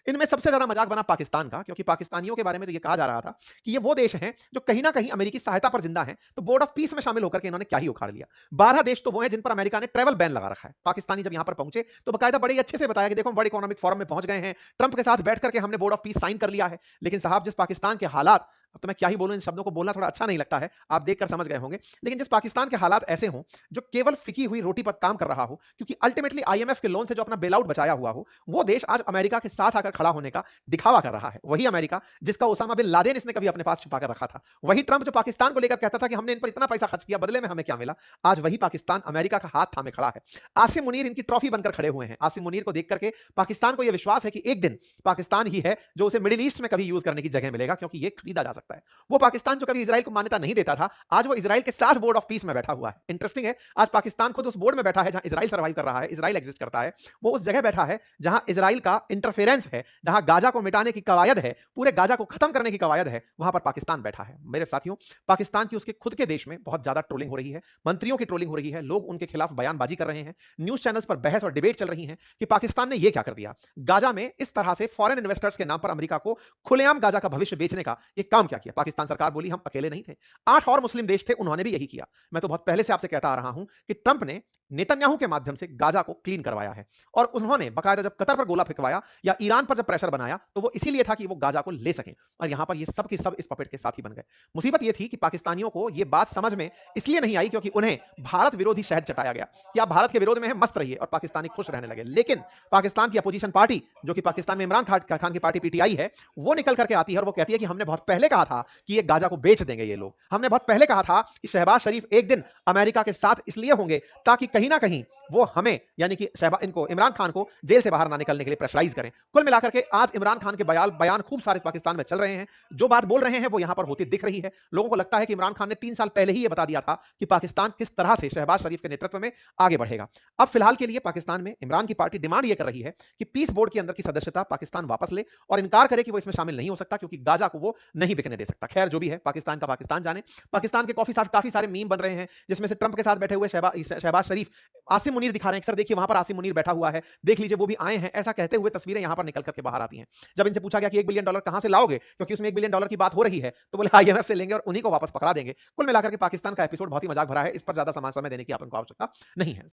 इनमें सबसे ज्यादा मजाक बना पाकिस्तान का, क्योंकि पाकिस्तानियों के बारे में तो ये कहा जा रहा था कि ये वो देश हैं जो कहीं ना कहीं अमेरिकी सहायता पर जिंदा हैं, तो बोर्ड ऑफ पीस में शामिल होकर के इन्होंने क्या ही उखाड़ लिया। 12 देश तो वो हैं जिन पर अमेरिका ने ट्रैवल बैन लगा रखा है। पाकिस्तानी जब यहां पर पहुंचे तो बकायदा बड़े ही अच्छे से बताया कि देखो हम वर्ल्ड इकोनॉमिक फोरम में पहुंच गए हैं, ट्रंप के साथ बैठ करके हमने बोर्ड ऑफ पीस साइन कर लिया है। लेकिन साहब, जिस पाकिस्तान के हालात, अब तो मैं क्या ही बोलूं, इन शब्दों को बोलना थोड़ा अच्छा नहीं लगता है, आप देखकर समझ गए होंगे, लेकिन जिस पाकिस्तान के हालात ऐसे हों, जो केवल फिकी हुई रोटी पर काम कर रहा हो, क्योंकि अल्टीमेटली आईएमएफ के लोन से जो अपना बेल आउट बचाया हुआ हो, वो देश आज अमेरिका के साथ आकर खड़ा होने का दिखावा कर रहा है। वही अमेरिका जिसका ओसामा बिन लादेन इसने कभी अपने पास छुपा कर रखा था। वही ट्रंप जो पाकिस्तान को लेकर कहता था कि हमने इन पर इतना पैसा खर्च किया, बदले में हमें क्या मिला। आज वही पाकिस्तान अमेरिका का हाथ थामे खड़ा है। आसिम मुनीर इनकी ट्रॉफी बनकर खड़े हुए हैं। आसिम मुनीर को देख करके पाकिस्तान को यह विश्वास है कि एक दिन पाकिस्तान ही है जो उसे मिडिल ईस्ट में कभी यूज करने की जगह मिलेगा, क्योंकि ये खरीदा जा सकता है। वो पाकिस्तान जो कभी इजराइल को मान्यता नहीं देता था, आज वो इजराइल के साथ बोर्ड ऑफ पीस में बैठा हुआ है। इंटरेस्टिंग है, आज पाकिस्तान खुद उस बोर्ड में बैठा है जहां इजराइल सर्वाइव कर रहा है, इजराइल एग्जिस्ट करता है। वो उस जगह बैठा है जहां इजराइल का इंटरफेरेंस है, जहां गाजा को मिटाने की कवायद है, पूरे गाजा को खत्म करने की कवायद है, वहां पर पाकिस्तान बैठा है। मेरे साथियों, पाकिस्तान की उसके खुद के देश में बहुत ज्यादा ट्रोलिंग हो रही है, मंत्रियों की ट्रोलिंग हो रही है, लोग उनके खिलाफ बयानबाजी कर रहे हैं, न्यूज चैनल्स पर बहस और डिबेट चल रही है कि पाकिस्तान ने यह क्या कर दिया। गाजा में इस तरह से फॉरेन इन्वेस्टर्स के नाम पर अमेरिका को खुलेआम गाजा का भविष्य बेचने का यह काम क्या किया। पाकिस्तान सरकार बोली हम अकेले नहीं थे, 8 और मुस्लिम देश थे, उन्होंने भी यही किया। मैं तो बहुत पहले से आपसे कहता आ रहा हूं कि ट्रंप ने नेतन्याहू के माध्यम से गाजा को क्लीन करवाया है, और उन्होंने बकायदा जब कतर पर गोला फेंकवाया या ईरान पर जब प्रेशर बनाया, तो वो इसीलिए था कि वो गाजा को ले सकें, और यहां पर ये सब के सब इस पपेट के साथ ही बन गए। मुसीबत ये थी कि पाकिस्तानियों को ये बात समझ में इसलिए नहीं आई क्योंकि उन्हें भारत विरोधी शहद चटाया गया कि आप भारत के विरोध में हैं, मस्त रहिए, और पाकिस्तानी खुश रहने लगे। लेकिन पाकिस्तान की अपोजिशन पार्टी, जो कि पाकिस्तान में इमरान खान की पार्टी पीटीआई है, वो निकल करके आती है और वो कहती है कि हमने बहुत पहले कहा था कि ये गाजा को बेच देंगे ये लोग, हमने बहुत पहले कहा था कि शहबाज शरीफ एक दिन अमेरिका के साथ इसलिए होंगे ताकि कहीं ना कहीं वो हमें, यानी कि इनको इमरान खान को जेल से बाहर ना निकलने के लिए प्रेशराइज करें। कुल मिलाकर के आज इमरान खान के बयान खूब सारे पाकिस्तान में चल रहे हैं, जो बात बोल रहे हैं वो यहां पर होती दिख रही है। लोगों को लगता है कि इमरान खान ने 3 साल पहले ही ये बता दिया था कि पाकिस्तान किस तरह से शहबाज शरीफ के नेतृत्व में आगे बढ़ेगा। अब फिलहाल के लिए पाकिस्तान में इमरान की पार्टी डिमांड ये कर रही है कि पीस बोर्ड के अंदर की सदस्यता पाकिस्तान वापस ले और इनकार करे कि वो इसमें शामिल नहीं हो सकता, क्योंकि गाजा को वो नहीं बिकने दे सकता। खैर, जो भी है, पाकिस्तान का पाकिस्तान जाने। पाकिस्तान के काफी सारे मीम बन रहे हैं, जिसमें से ट्रंप के साथ बैठे हुए शहबाज शरीफ आसिम मुनीर दिखा रहे हैं। सर देखिए, वहां पर आसिम मुनीर बैठा हुआ है, देख लीजिए वो भी आए हैं, ऐसा कहते हुए तस्वीरें यहां पर निकल करके बाहर आती हैं। जब इनसे पूछा गया कि $1 बिलियन कहां से लाओगे, क्योंकि उसमें $1 बिलियन की बात हो रही है, तो बोले आईएमएफ से लेंगे और उन्हीं को वापस पकड़ा देंगे। कुल मिलाकर के पाकिस्तान का एपिसोड बहुत ही मजाक भरा है, इस पर ज्यादा समय देने की आप उनको आवश्यकता नहीं है।